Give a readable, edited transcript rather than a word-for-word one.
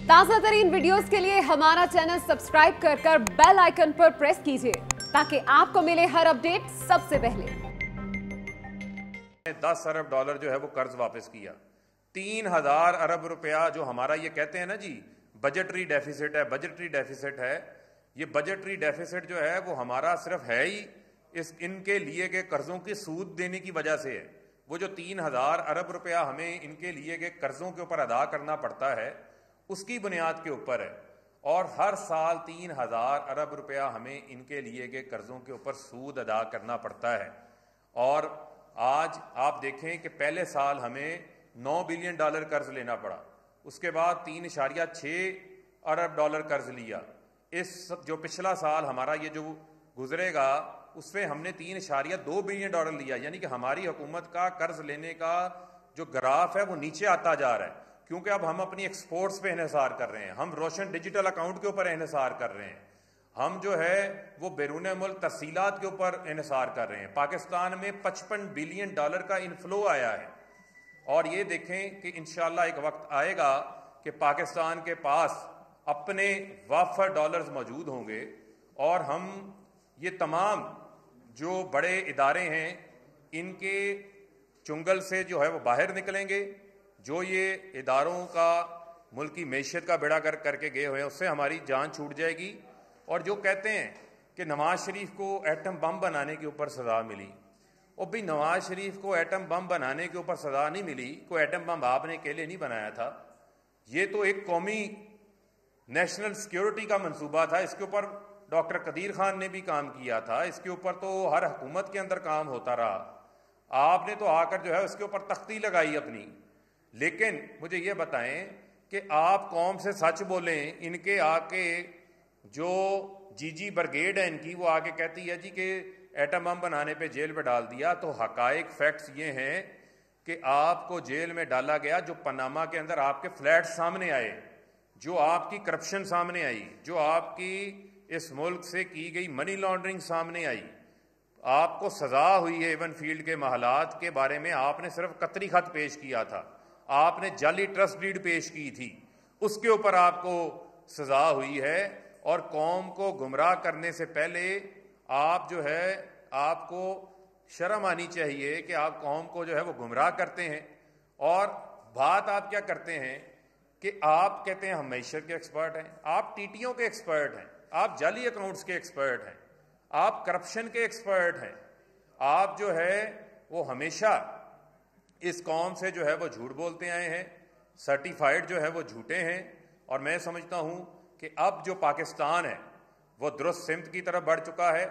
ताज़ा तरीन वीडियोस के लिए हमारा चैनल सब्सक्राइब कर बेल आइकन पर प्रेस कीजिए ताकि आपको मिले हर अपडेट सबसे पहले। 10 अरब डॉलर जो है वो कर्ज वापस किया। 3000 अरब रुपया जो हमारा ये कहते हैं ना जी बजटरी डेफिसिट है, बजटरी डेफिसिट है, ये बजटरी डेफिसिट जो है वो हमारा सिर्फ है ही इनके लिए के कर्जों की सूद देने की वजह से है। वो जो 3000 अरब रुपया हमें इनके लिए के कर्जों के ऊपर अदा करना पड़ता है उसकी बुनियाद के ऊपर है, और हर साल 3000 अरब रुपया हमें इनके लिए के कर्जों के ऊपर सूद अदा करना पड़ता है। और आज आप देखें कि पहले साल हमें 9 बिलियन डॉलर कर्ज लेना पड़ा, उसके बाद 3.6 अरब डॉलर कर्ज लिया। इस जो पिछला साल हमारा ये जो गुजरेगा उसमें हमने 3.2 बिलियन डॉलर लिया, यानी कि हमारी हुकूमत का कर्ज लेने का जो ग्राफ है वो नीचे आता जा रहा है, क्योंकि अब हम अपनी एक्सपोर्ट्स पे इन्हिसार कर रहे हैं, हम रोशन डिजिटल अकाउंट के ऊपर इन्हिसार कर रहे हैं, हम जो है वो बैरून मुल्क तहसीलात के ऊपर इन्हिसार कर रहे हैं। पाकिस्तान में 55 बिलियन डॉलर का इनफ्लो आया है, और ये देखें कि इंशाल्लाह एक वक्त आएगा कि पाकिस्तान के पास अपने वाफर डॉलर्स मौजूद होंगे, और हम ये तमाम जो बड़े इदारे हैं इनके चुंगल से जो है वो बाहर निकलेंगे। जो ये इदारों का मुल्की मैशियत का बेड़ा करके गए हुए हैं उससे हमारी जान छूट जाएगी। और जो कहते हैं कि नवाज शरीफ को एटम बम बनाने के ऊपर सज़ा मिली, और भी नवाज शरीफ को एटम बम बनाने के ऊपर सज़ा नहीं मिली, कोई एटम बम आपने अकेले नहीं बनाया था, ये तो एक कौमी नेशनल सिक्योरिटी का मंसूबा था, इसके ऊपर डॉक्टर कदीर खान ने भी काम किया था, इसके ऊपर तो हर हुकूमत के अंदर काम होता रहा। आपने तो आकर जो है उसके ऊपर तख्ती लगाई अपनी। लेकिन मुझे ये बताएं कि आप कौम से सच बोलें, इनके आके जो जीजी ब्रिगेड है इनकी वो आके कहती है जी कि एटम बम बनाने पे जेल में डाल दिया, तो हकाइक फैक्ट्स ये हैं कि आपको जेल में डाला गया, जो पनामा के अंदर आपके फ्लैट सामने आए, जो आपकी करप्शन सामने आई, जो आपकी इस मुल्क से की गई मनी लॉन्ड्रिंग सामने आई, आपको सजा हुई है। इवन फील्ड के महलात के बारे में आपने सिर्फ कतरी खत पेश किया था, आपने जाली ट्रस्ट डीड पेश की थी, उसके ऊपर आपको सजा हुई है। और कौम को गुमराह करने से पहले आप जो है आपको शर्म आनी चाहिए कि आप कौम को जो है वो गुमराह करते हैं। और बात आप क्या करते हैं कि आप कहते हैं हम मैशर के एक्सपर्ट हैं, आप टीटीओ के एक्सपर्ट हैं, आप जाली अकाउंट्स के एक्सपर्ट हैं, आप करप्शन के एक्सपर्ट हैं, आप जो है वो हमेशा इस कौम से जो है वो झूठ बोलते आए हैं, सर्टिफाइड जो है वो झूठे हैं। और मैं समझता हूं कि अब जो पाकिस्तान है वो दुरुस्त सिमत की तरफ बढ़ चुका है।